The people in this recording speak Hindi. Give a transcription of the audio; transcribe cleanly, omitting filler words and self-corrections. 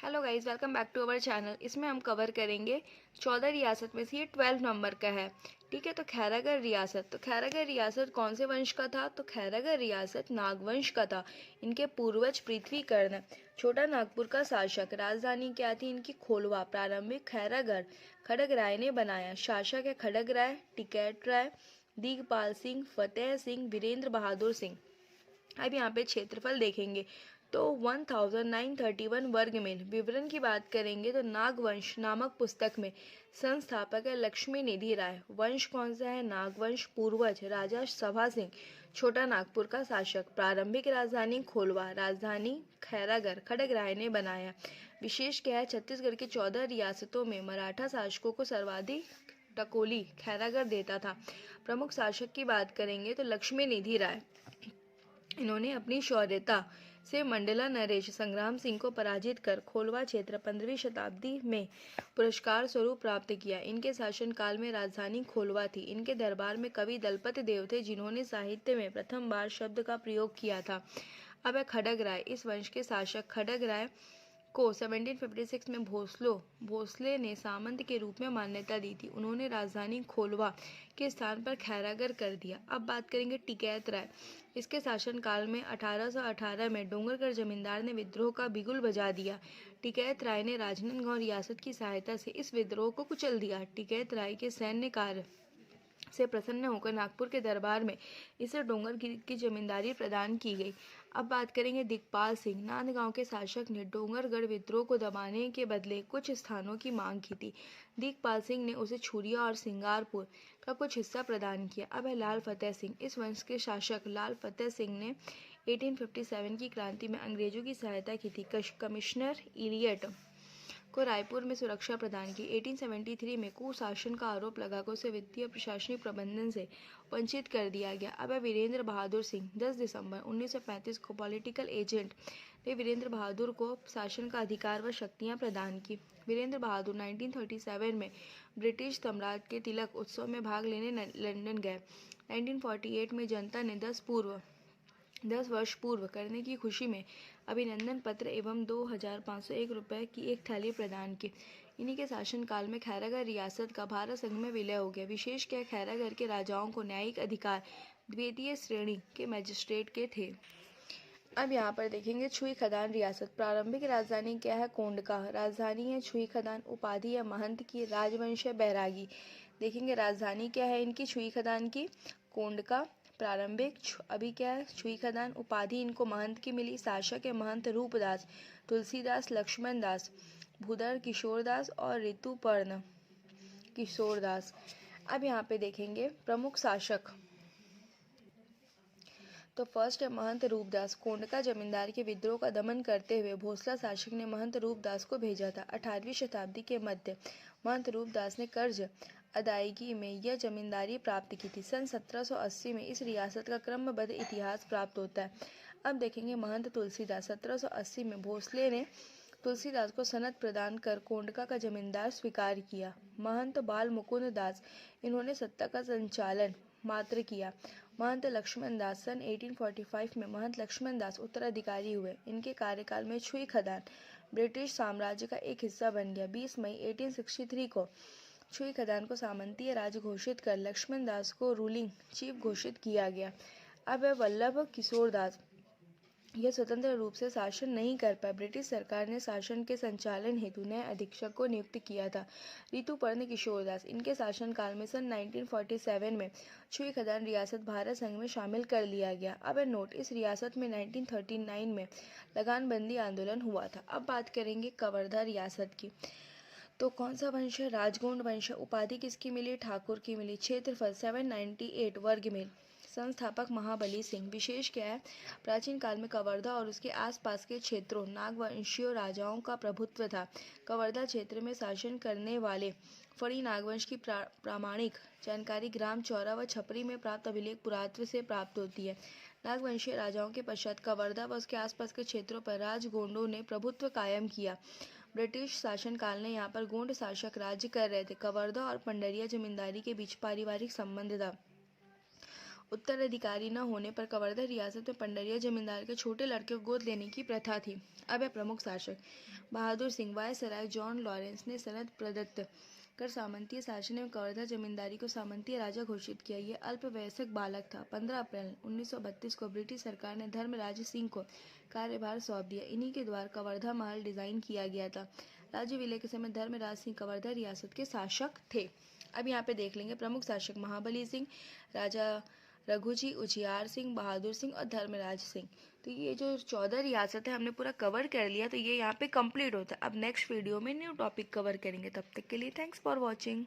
Hello guys, welcome back to our channel. इसमें हम कवर करेंगे 14 रियासत में से ये 12 नंबर का है। ठीक है, तो खैरागढ़ रियासत। तो खैरागढ़ रियासत कौन से वंश का था? तो खैरागढ़ रियासत नागवंश का था। इनके पूर्वज पृथ्वीकर्ण छोटा नागपुर का शासक। राजधानी क्या थी इनकी? खोलवा। प्रारंभिक खैरागढ़ खड़ग राय ने बनाया। शासक है खड़ग राय, टिकैत राय, दिगपाल सिंह, फतेह सिंह, वीरेंद्र बहादुर सिंह। अब यहाँ पे क्षेत्रफल देखेंगे तो 1931 वर्ग मील। विवरण की बात करेंगे तो नागवंश नामक पुस्तक में संस्थापक है लक्ष्मी निधि राय। वंश कौन सा है? नागवंश। पूर्वज राजा सभा सिंह छोटा नागपुर का शासक। प्रारंभिक राजधानी खोलवा। राजधानी खैरागढ़ खड़ग राय ने बनाया। विशेष क्या है? छत्तीसगढ़ के 14 रियासतों में मराठा शासकों को सर्वाधिक टकोली खैरागढ़ देता था। प्रमुख शासक की बात करेंगे तो लक्ष्मी निधि राय। इन्होंने अपनी शौर्यता से मंडला नरेश संग्राम सिंह को पराजित कर खोलवा क्षेत्र 15वीं शताब्दी में पुरस्कार स्वरूप प्राप्त किया। इनके शासनकाल में राजधानी खोलवा थी। इनके दरबार में कवि दलपत देव थे, जिन्होंने साहित्य में प्रथम बार शब्द का प्रयोग किया था। अब है खड़ग राय। इस वंश के शासक खड़ग राय को 1756 में भोसले ने सामंत के रूप में मान्यता दी थी। उन्होंने राजधानी खोलवा के स्थान पर खैरागढ़ कर दिया। अब बात करेंगे टिकैत राय। इसके शासनकाल में 1818 में डोंगरगढ़ जमींदार ने विद्रोह का बिगुल बजा दिया। टिकैत राय ने राजनांदगांव रियासत की सहायता से इस विद्रोह को कुचल दिया। टिकैत राय के सैन्य कार्य से प्रसन्न होकर नागपुर के दरबार में इसे डोंगरगिरी की जमींदारी प्रदान की गई। अब बात करेंगे दिगपाल सिंह। नांदगांव के शासक ने डोंगरगढ़ विद्रोह को दबाने के बदले कुछ स्थानों की मांग की थी। दिगपाल सिंह ने उसे छुरिया और सिंगारपुर का कुछ हिस्सा प्रदान किया। अब है लाल फतेह सिंह। इस वंश के शासक लाल फतेह सिंह ने 1857 की क्रांति में अंग्रेजों की सहायता की थी। कमिश्नर इलियट को रायपुर में सुरक्षा प्रदान की। 1873 में कुशासन का आरोप लगाकर उसे वित्तीय प्रशासनिक प्रबंधन से वंचित कर दिया गया। अब है वीरेंद्र बहादुर सिंह। 10 दिसंबर 1935 को पॉलिटिकल एजेंट ने वीरेंद्र बहादुर को शासन का अधिकार व शक्तियां प्रदान की। वीरेंद्र बहादुर 1937 में ब्रिटिश सम्राट के तिलक उत्सव में भाग लेने लंदन गए। 1948 में जनता ने 10 वर्ष पूर्व करने की खुशी में अभिनंदन पत्र एवं 2501 रुपये की एक थैली प्रदान की। इन्हीं के शासनकाल में खैरागढ़ रियासत का भारत संघ में विलय हो गया। विशेष क्या? खैरागढ़ के राजाओं को न्यायिक अधिकार द्वितीय श्रेणी के मजिस्ट्रेट के थे। अब यहाँ पर देखेंगे छुई खदान रियासत। प्रारंभिक राजधानी क्या है? कोंडका। राजधानी है छुई खदान। उपाधि है महंत की। राजवंश है बैरागी। देखेंगे राजधानी क्या है इनकी छुई खदान की? कोंडका। प्रारंभिक अभी क्या है? छुई खदान। उपाधि इनको महंत की मिली। शासक है महंत रूपदास, तुलसीदास, लक्ष्मण दास, भूधर किशोर दास और ऋतुपर्ण किशोर दास। अब यहाँ पे देखेंगे प्रमुख शासक। तो फर्स्ट है महंत रूपदास। कोंडका जमींदार के विद्रोह का दमन करते हुए भोसला शासक ने महंत रूपदास को भेजा था। 18वीं शताब्दी के मध्य महंत रूपदास ने कर्ज अदायगी में यह जमींदारी प्राप्त की थी। सन 1780 में इस रियासत का क्रमबद्ध इतिहास प्राप्त होता है। अब देखेंगे महंत तुलसीदास। 1780 में भोसले ने तुलसीदास को सनद प्रदान कर कोंडका का जमींदार स्वीकार किया। महंत बाल मुकुंद दास, इन्होंने सत्ता का संचालन मात्र किया। महंत लक्ष्मण दास। सन 1845 में महंत लक्ष्मण दास उत्तराधिकारी हुए। इनके कार्यकाल में छुई खदान ब्रिटिश साम्राज्य का एक हिस्सा बन गया। 20 मई 1863 को छुई खदान को सामंतीय राज्य घोषित कर लक्ष्मण दास को रूलिंग चीफ घोषित किया गया। अब है वल्लभ किशोर दास। यह स्वतंत्र रूप से शासन नहीं कर पाए। ब्रिटिश सरकार ने शासन के संचालन हेतु नए अधीक्षक को नियुक्त किया था, ऋतुपर्ण किशोर दास। इनके शासनकाल में सन 1947 में छुई खदान रियासत भारत संघ में शामिल कर लिया गया। अब है नोट, इस रियासत में 1939 में लगानबंदी आंदोलन हुआ था। अब बात करेंगे कवर्धा रियासत की। तो कौन सा वंश है? राजगोंड वंश। उपाधि किसकी मिली? ठाकुर की मिली। क्षेत्रफल 798 वर्ग मील। संस्थापक महाबली सिंह। विशेष क्या है? प्राचीन काल में कवर्धा और उसके आसपास के क्षेत्रों नागवंशीय राजाओं का प्रभुत्व था। कवर्धा क्षेत्र में शासन करने वाले फणी नागवंश की प्रामाणिक जानकारी ग्राम चौरा व छपरी में प्राप्त अभिलेख पुरातत्व से प्राप्त होती है। नागवंशीय राजाओं के पश्चात कवर्धा व उसके आसपास के क्षेत्रों पर राजगोंडों ने प्रभुत्व कायम किया। ब्रिटिश शासनकाल ने यहाँ पर गोंड शासक राज्य कर रहे थे। कवर्धा और पंडरिया जमींदारी के बीच पारिवारिक संबंध था। उत्तराधिकारी न होने पर कवर्धा रियासत में पंडरिया जमींदार के छोटे लड़के को गोद लेने की प्रथा थी। अब है प्रमुख शासक। Bahadur Singh viceroy John Lawrence ने सनद प्रदत्त कर सामंतीय शासन में कवर्धा जमींदारी को सामंतीय राजा घोषित किया। ये अल्पवयस्क बालक था। 15 अप्रैल 1932 को ब्रिटिश सरकार ने धर्मराज सिंह को कार्यभार सौंप दिया। इन्हीं के द्वारा कवर्धा महल डिजाइन किया गया था। राज्य विलय के समय धर्मराज सिंह कवर्धा रियासत के शासक थे। अब यहाँ पे देख लेंगे प्रमुख शासक महाबली सिंह, राजा रघुजी, उजियार सिंह, बहादुर सिंह और धर्मराज सिंह। तो ये जो 14 रियासत है हमने पूरा कवर कर लिया, तो ये यहाँ पे कंप्लीट होता है। अब नेक्स्ट वीडियो में न्यू टॉपिक कवर करेंगे। तब तक के लिए थैंक्स फॉर वॉचिंग।